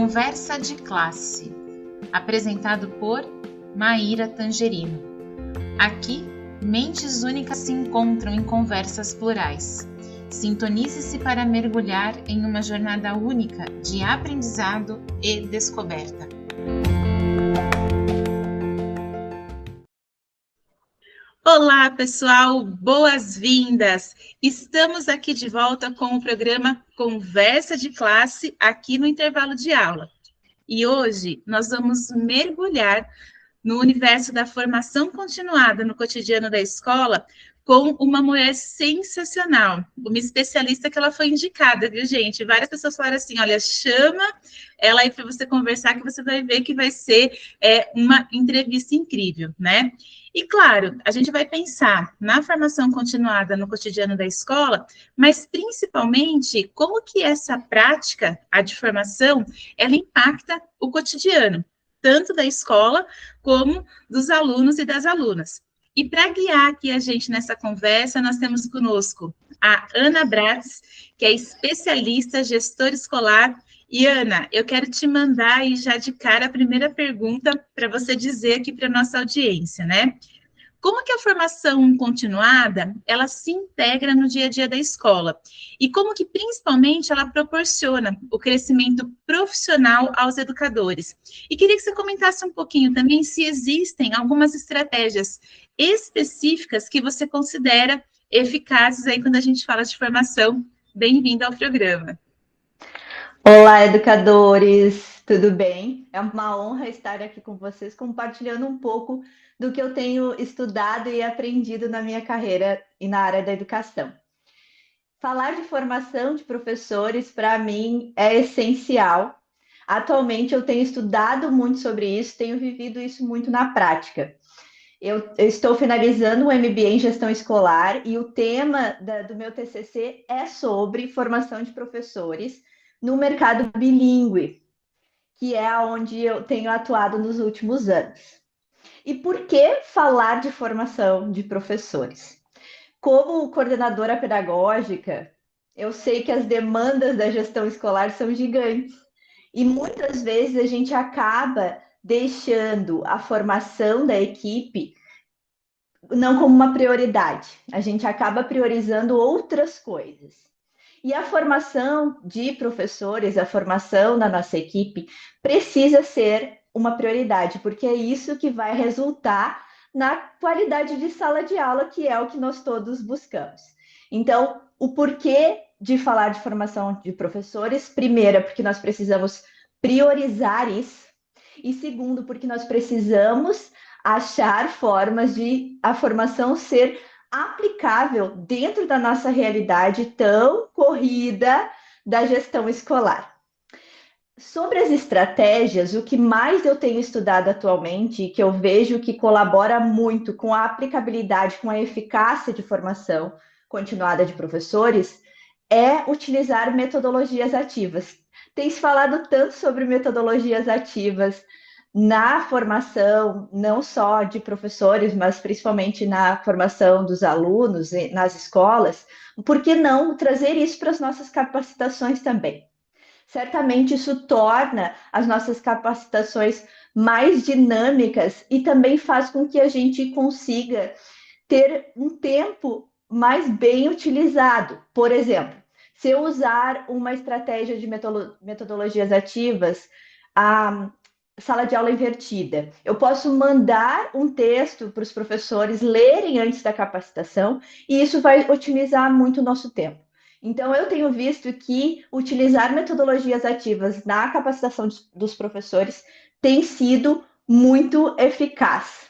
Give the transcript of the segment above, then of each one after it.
Conversa de Classe, apresentado por Maíra Tangerino. Aqui, mentes únicas se encontram em conversas plurais. Sintonize-se para mergulhar em uma jornada única de aprendizado e descoberta. Olá, pessoal! Boas-vindas! Estamos aqui de volta com o programa Conversa de Classe, aqui no intervalo de aula. E hoje nós vamos mergulhar no universo da formação continuada no cotidiano da escola com uma mulher sensacional, uma especialista que ela foi indicada, viu, gente? Várias pessoas falaram assim, olha, chama ela aí para você conversar que você vai ver que vai ser uma entrevista incrível, né? E, claro, a gente vai pensar na formação continuada no cotidiano da escola, mas, principalmente, como que essa prática, a de formação, ela impacta o cotidiano, tanto da escola como dos alunos e das alunas. E para guiar aqui a gente nessa conversa, nós temos conosco a Ana Bratz, que é especialista, gestora escolar. E, Ana, eu quero te mandar aí já de cara a primeira pergunta para você dizer aqui para a nossa audiência, né? Como que a formação continuada, ela se integra no dia a dia da escola? E como que, principalmente, ela proporciona o crescimento profissional aos educadores? E queria que você comentasse um pouquinho também se existem algumas estratégias específicas que você considera eficazes aí quando a gente fala de formação. Bem-vindo ao programa. Olá, educadores, tudo bem? É uma honra estar aqui com vocês, compartilhando um pouco do que eu tenho estudado e aprendido na minha carreira e na área da educação. Falar de formação de professores, para mim, é essencial. Atualmente, eu tenho estudado muito sobre isso, tenho vivido isso muito na prática. Eu estou finalizando um MBA em gestão escolar e o tema do meu TCC é sobre formação de professores no mercado bilíngue, que é onde eu tenho atuado nos últimos anos. E por que falar de formação de professores? Como coordenadora pedagógica, eu sei que as demandas da gestão escolar são gigantes e muitas vezes a gente acaba deixando a formação da equipe não como uma prioridade. A gente acaba priorizando outras coisas. E a formação de professores, a formação da nossa equipe, precisa ser uma prioridade, porque é isso que vai resultar na qualidade de sala de aula, que é o que nós todos buscamos. Então, o porquê de falar de formação de professores? Primeiro, porque nós precisamos priorizar isso. E segundo, porque nós precisamos achar formas de a formação ser aplicável dentro da nossa realidade tão corrida da gestão escolar. Sobre as estratégias, o que mais eu tenho estudado atualmente, e que eu vejo que colabora muito com a aplicabilidade, com a eficácia de formação continuada de professores, é utilizar metodologias ativas. Tem se falado tanto sobre metodologias ativas na formação, não só de professores, mas principalmente na formação dos alunos nas escolas, por que não trazer isso para as nossas capacitações também? Certamente isso torna as nossas capacitações mais dinâmicas e também faz com que a gente consiga ter um tempo mais bem utilizado. Por exemplo, se eu usar uma estratégia de metodologias ativas, a sala de aula invertida, eu posso mandar um texto para os professores lerem antes da capacitação e isso vai otimizar muito o nosso tempo. Então, eu tenho visto que utilizar metodologias ativas na capacitação dos professores tem sido muito eficaz.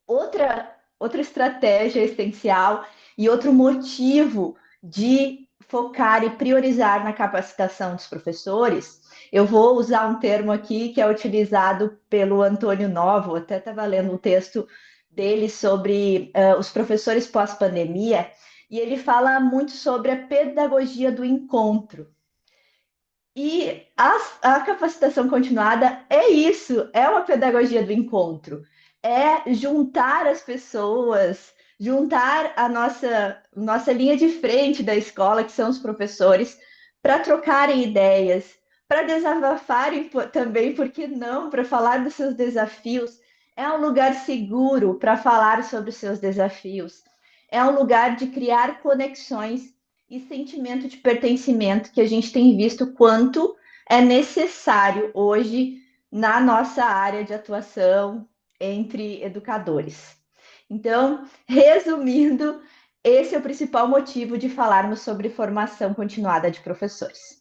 Outra estratégia essencial e outro motivo de focar e priorizar na capacitação dos professores, eu vou usar um termo aqui que é utilizado pelo Antônio Novo, até estava lendo um texto dele sobre os professores pós-pandemia, e ele fala muito sobre a pedagogia do encontro. E a capacitação continuada é isso, é uma pedagogia do encontro. É juntar as pessoas, juntar a nossa linha de frente da escola, que são os professores, para trocarem ideias, para desabafarem também, por que não, para falar dos seus desafios. É um lugar seguro para falar sobre os seus desafios. É um lugar de criar conexões e sentimento de pertencimento que a gente tem visto quanto é necessário hoje na nossa área de atuação entre educadores. Então, resumindo, esse é o principal motivo de falarmos sobre formação continuada de professores.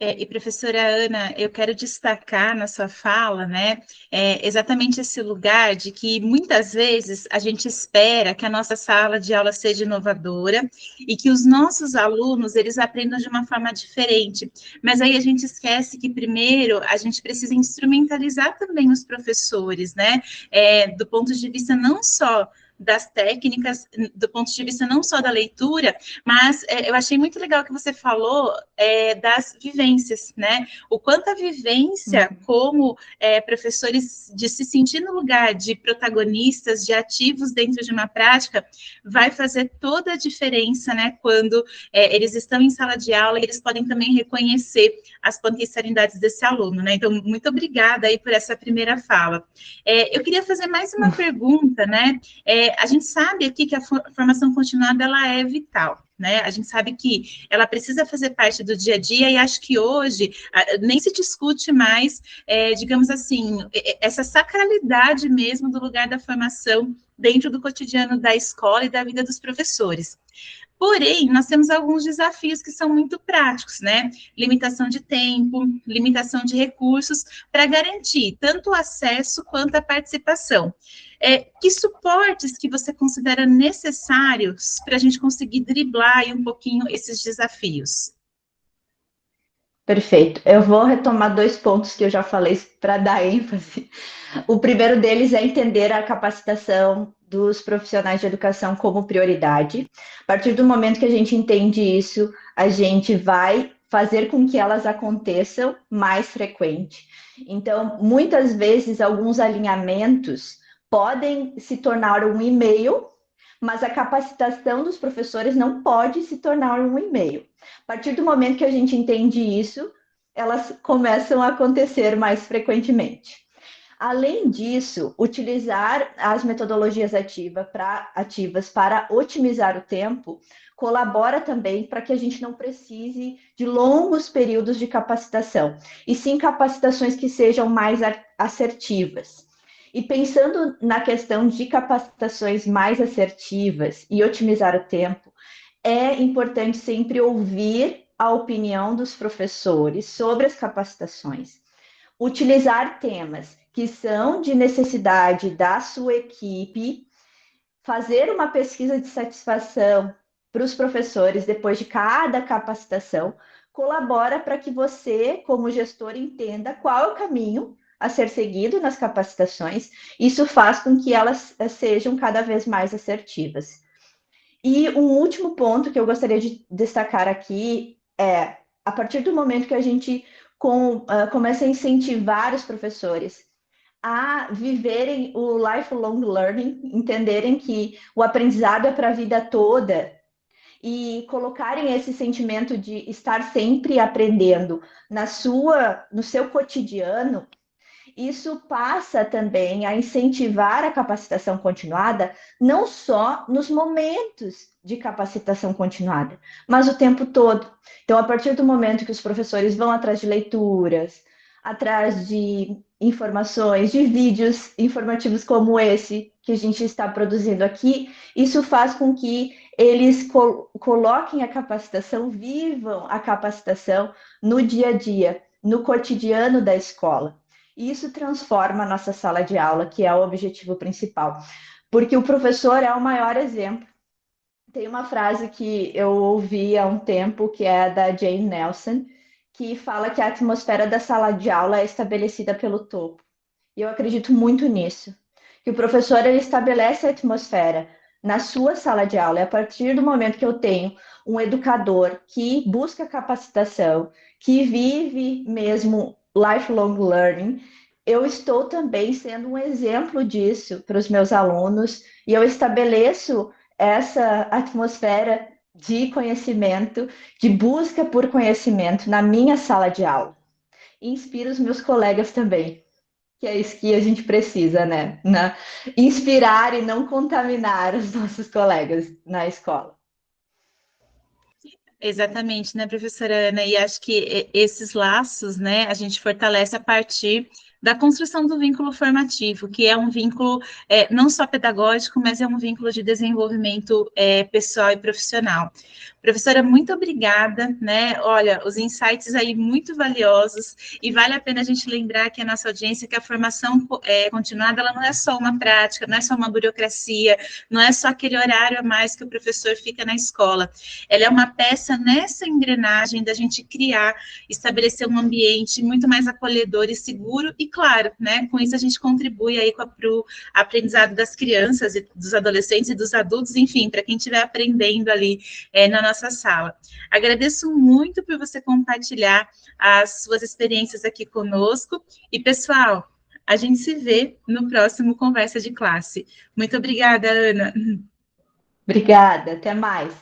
E professora Ana, eu quero destacar na sua fala, né, exatamente esse lugar de que muitas vezes a gente espera que a nossa sala de aula seja inovadora e que os nossos alunos eles aprendam de uma forma diferente. Mas aí a gente esquece que primeiro a gente precisa instrumentalizar também os professores, né, do ponto de vista não só das técnicas, do ponto de vista não só da leitura, mas eu achei muito legal que você falou das vivências, né? O quanto a vivência, como professores, de se sentir no lugar de protagonistas, de ativos dentro de uma prática, vai fazer toda a diferença, né? Quando eles estão em sala de aula, e eles podem também reconhecer as potencialidades desse aluno, né? Então, muito obrigada aí por essa primeira fala. Eu queria fazer mais uma pergunta, né? A gente sabe aqui que a formação continuada ela é vital, né? A gente sabe que ela precisa fazer parte do dia a dia e acho que hoje nem se discute mais, digamos assim, essa sacralidade mesmo do lugar da formação dentro do cotidiano da escola e da vida dos professores. Porém, nós temos alguns desafios que são muito práticos, né? Limitação de tempo, limitação de recursos, para garantir tanto o acesso quanto a participação. Que suportes que você considera necessários para a gente conseguir driblar aí um pouquinho esses desafios? Perfeito. Eu vou retomar dois pontos que eu já falei para dar ênfase. O primeiro deles é entender a capacitação dos profissionais de educação como prioridade. A partir do momento que a gente entende isso, a gente vai fazer com que elas aconteçam mais frequente. Então, muitas vezes, alguns alinhamentos podem se tornar um e-mail, mas a capacitação dos professores não pode se tornar um e-mail. A partir do momento que a gente entende isso, elas começam a acontecer mais frequentemente. Além disso, utilizar as metodologias ativas para otimizar o tempo colabora também para que a gente não precise de longos períodos de capacitação, e sim capacitações que sejam mais assertivas. E pensando na questão de capacitações mais assertivas e otimizar o tempo, é importante sempre ouvir a opinião dos professores sobre as capacitações, utilizar temas que são de necessidade da sua equipe, fazer uma pesquisa de satisfação para os professores depois de cada capacitação, colabora para que você, como gestor, entenda qual é o caminho a ser seguido nas capacitações. Isso faz com que elas sejam cada vez mais assertivas. E um último ponto que eu gostaria de destacar aqui é, a partir do momento que a gente começa a incentivar os professores a viverem o lifelong learning, entenderem que o aprendizado é para a vida toda e colocarem esse sentimento de estar sempre aprendendo no seu cotidiano, isso passa também a incentivar a capacitação continuada, não só nos momentos de capacitação continuada, mas o tempo todo. Então, a partir do momento que os professores vão atrás de leituras, atrás de informações, de vídeos informativos como esse que a gente está produzindo aqui, isso faz com que eles coloquem a capacitação, vivam a capacitação no dia a dia, no cotidiano da escola. E isso transforma a nossa sala de aula, que é o objetivo principal, porque o professor é o maior exemplo. Tem uma frase que eu ouvi há um tempo, que é da Jane Nelson, que fala que a atmosfera da sala de aula é estabelecida pelo topo. E eu acredito muito nisso, que o professor ele estabelece a atmosfera na sua sala de aula. E a partir do momento que eu tenho um educador que busca capacitação, que vive mesmo lifelong learning, eu estou também sendo um exemplo disso para os meus alunos e eu estabeleço essa atmosfera de conhecimento, de busca por conhecimento na minha sala de aula. E inspiro os meus colegas também, que é isso que a gente precisa, né? Inspirar e não contaminar os nossos colegas na escola. Exatamente, né, professora Ana? E acho que esses laços, né, a gente fortalece a partir da construção do vínculo formativo, que é um vínculo não só pedagógico, mas é um vínculo de desenvolvimento pessoal e profissional. Professora, muito obrigada, né? Olha, os insights aí muito valiosos, e vale a pena a gente lembrar aqui a nossa audiência que a formação continuada, ela não é só uma prática, não é só uma burocracia, não é só aquele horário a mais que o professor fica na escola. Ela é uma peça nessa engrenagem da gente criar, estabelecer um ambiente muito mais acolhedor e seguro, e claro, né, com isso a gente contribui aí para o aprendizado das crianças, e dos adolescentes e dos adultos, enfim, para quem estiver aprendendo ali na nossa sala. Agradeço muito por você compartilhar as suas experiências aqui conosco, e pessoal, a gente se vê no próximo Conversa de Classe. Muito obrigada, Ana. Obrigada, até mais.